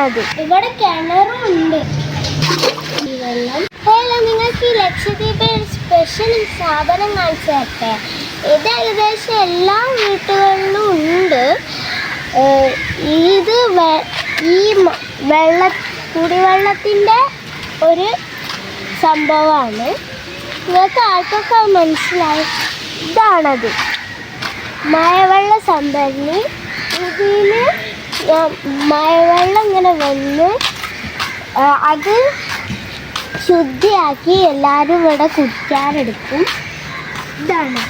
ഇതാണത്. ഇവിടെ കിണറും ഉണ്ട്. ഈ വെള്ളം നിങ്ങൾക്ക് ഈ ലക്ഷദ്വീപിൽ സ്പെഷ്യൽ സാധനം കാണിച്ചു തരട്ടെ. ഇത് ഏകദേശം എല്ലാ വീട്ടുകളിലും ഉണ്ട്. ഇത് ഈ കുടിവെള്ളത്തിൻ്റെ ഒരു സംഭവമാണ്. നിങ്ങൾക്ക് ആർക്കൊക്കെ മനസ്സിലായി? ഇതാണത് മഴവെള്ള സംഭരണി. ഇതിൽ മഴവെള്ളം ഇങ്ങനെ വന്ന് അത് ശുദ്ധിയാക്കി എല്ലാവരും ഇവിടെ കുടിക്കാനെടുക്കും. ഇതാണ്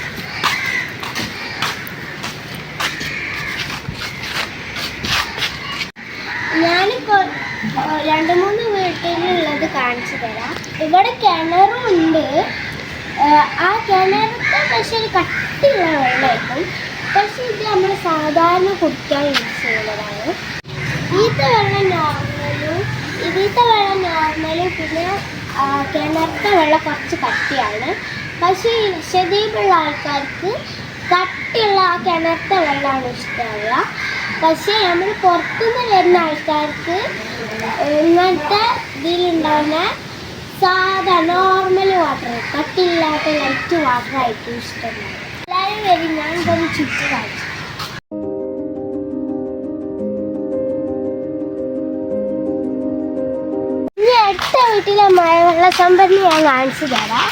ഞാൻ 2-3 വീട്ടിലുള്ളത് കാണിച്ചു തരാം. ഇവിടെ കിണറും ഉണ്ട്. ആ കിണറത്തെ പക്ഷെ ഒരു കട്ടിയുള്ള വെള്ളമായിരിക്കും. പക്ഷെ ഇത് നമ്മൾ സാധാരണ കുടിക്കാൻ യൂസ് ചെയ്യുന്നതാണ്. ഇതിലത്തെ വെള്ളം നോർമലും പിന്നെ കിണറത്തെ വെള്ളം കുറച്ച് കട്ടിയാണ്. പക്ഷേ ഈ ലക്ഷദ്വീപുള്ള ആൾക്കാർക്ക് കട്ടിയുള്ള ആ കിണറത്തെ വെള്ളമാണ് ഇഷ്ടമുള്ള. പക്ഷേ നമ്മൾ പുറത്തുനിന്ന് വരുന്ന ആൾക്കാർക്ക് ഇങ്ങനത്തെ ഇതിലുണ്ടാകുന്ന സാധാ നോർമൽ വാട്ടർ, കട്ടിയില്ലാത്ത ലൈറ്റ് വാട്ടർ ആയിരിക്കും ഇഷ്ടമാണ്. എല്ലാവരും വരും. ഞാൻ ഇതൊന്ന് ചുറ്റി കാണിച്ചു. ഇനി അടുത്ത വീട്ടിലെ മഴവെള്ള സംഭരണി ഞാൻ കാണിച്ചു തരാം.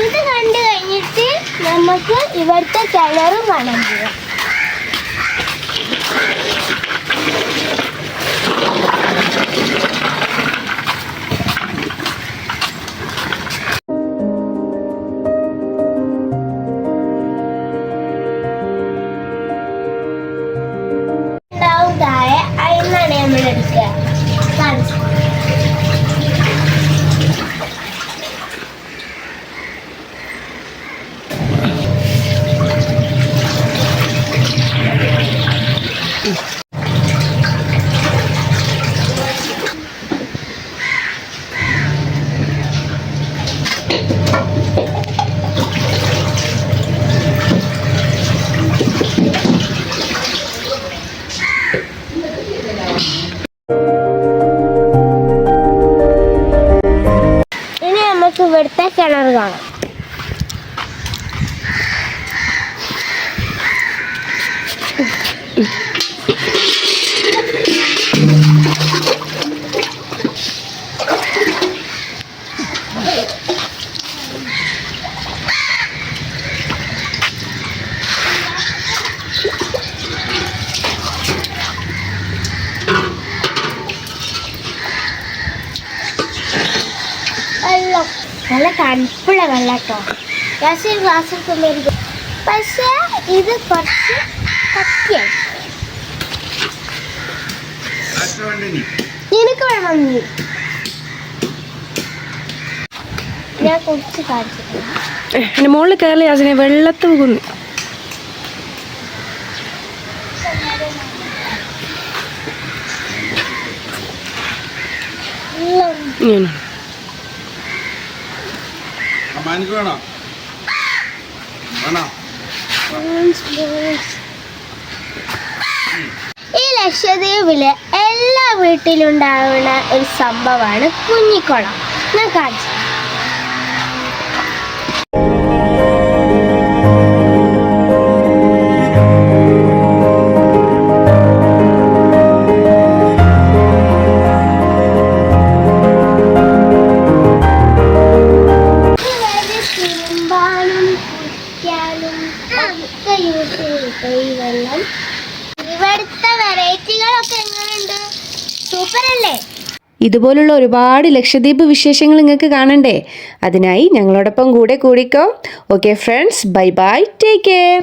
ഇത് കണ്ടു കഴിഞ്ഞിട്ട് നമുക്ക് ഇവിടുത്തെ കിണറും കാണാൻ പോകാം. അതിനാണ് നമ്മൾ എടുക്കുക. ഇനി നമുക്ക് ഇവിടുത്തെ കിണർ കാണാം. നല്ല തണുപ്പുള്ള വെള്ളം കേട്ടോ. ഗ്ലാസ് എടുക്കുമ്പോൾ പക്ഷേ ഇത് കുറച്ച് കട്ടിയാണ്. നിനക്ക് വേണം. ഞാൻ കുടിച്ച് കാണിച്ചിട്ടുണ്ട്. മുകളിൽ കയറി അതിനെ വെള്ളത്തിൽ കുന്നു. ഈ ലക്ഷദ്വീപിലെ എല്ലാ വീട്ടിലുണ്ടാവുന്ന ഒരു സംഭവമാണ് കുഞ്ഞിക്കുളം. ഞാൻ കാണിച്ചു. ഇവിടുത്തെ വെറൈറ്റികളൊക്കെ എങ്ങനെയുണ്ട്? സൂപ്പർ അല്ലേ? ഇതുപോലുള്ള ഒരുപാട് ലക്ഷദ്വീപ് വിശേഷങ്ങൾ നിങ്ങൾക്ക് കാണണ്ടേ? അതിനായി ഞങ്ങളോടൊപ്പം കൂടിക്കോ. Okay friends, bye bye, take care.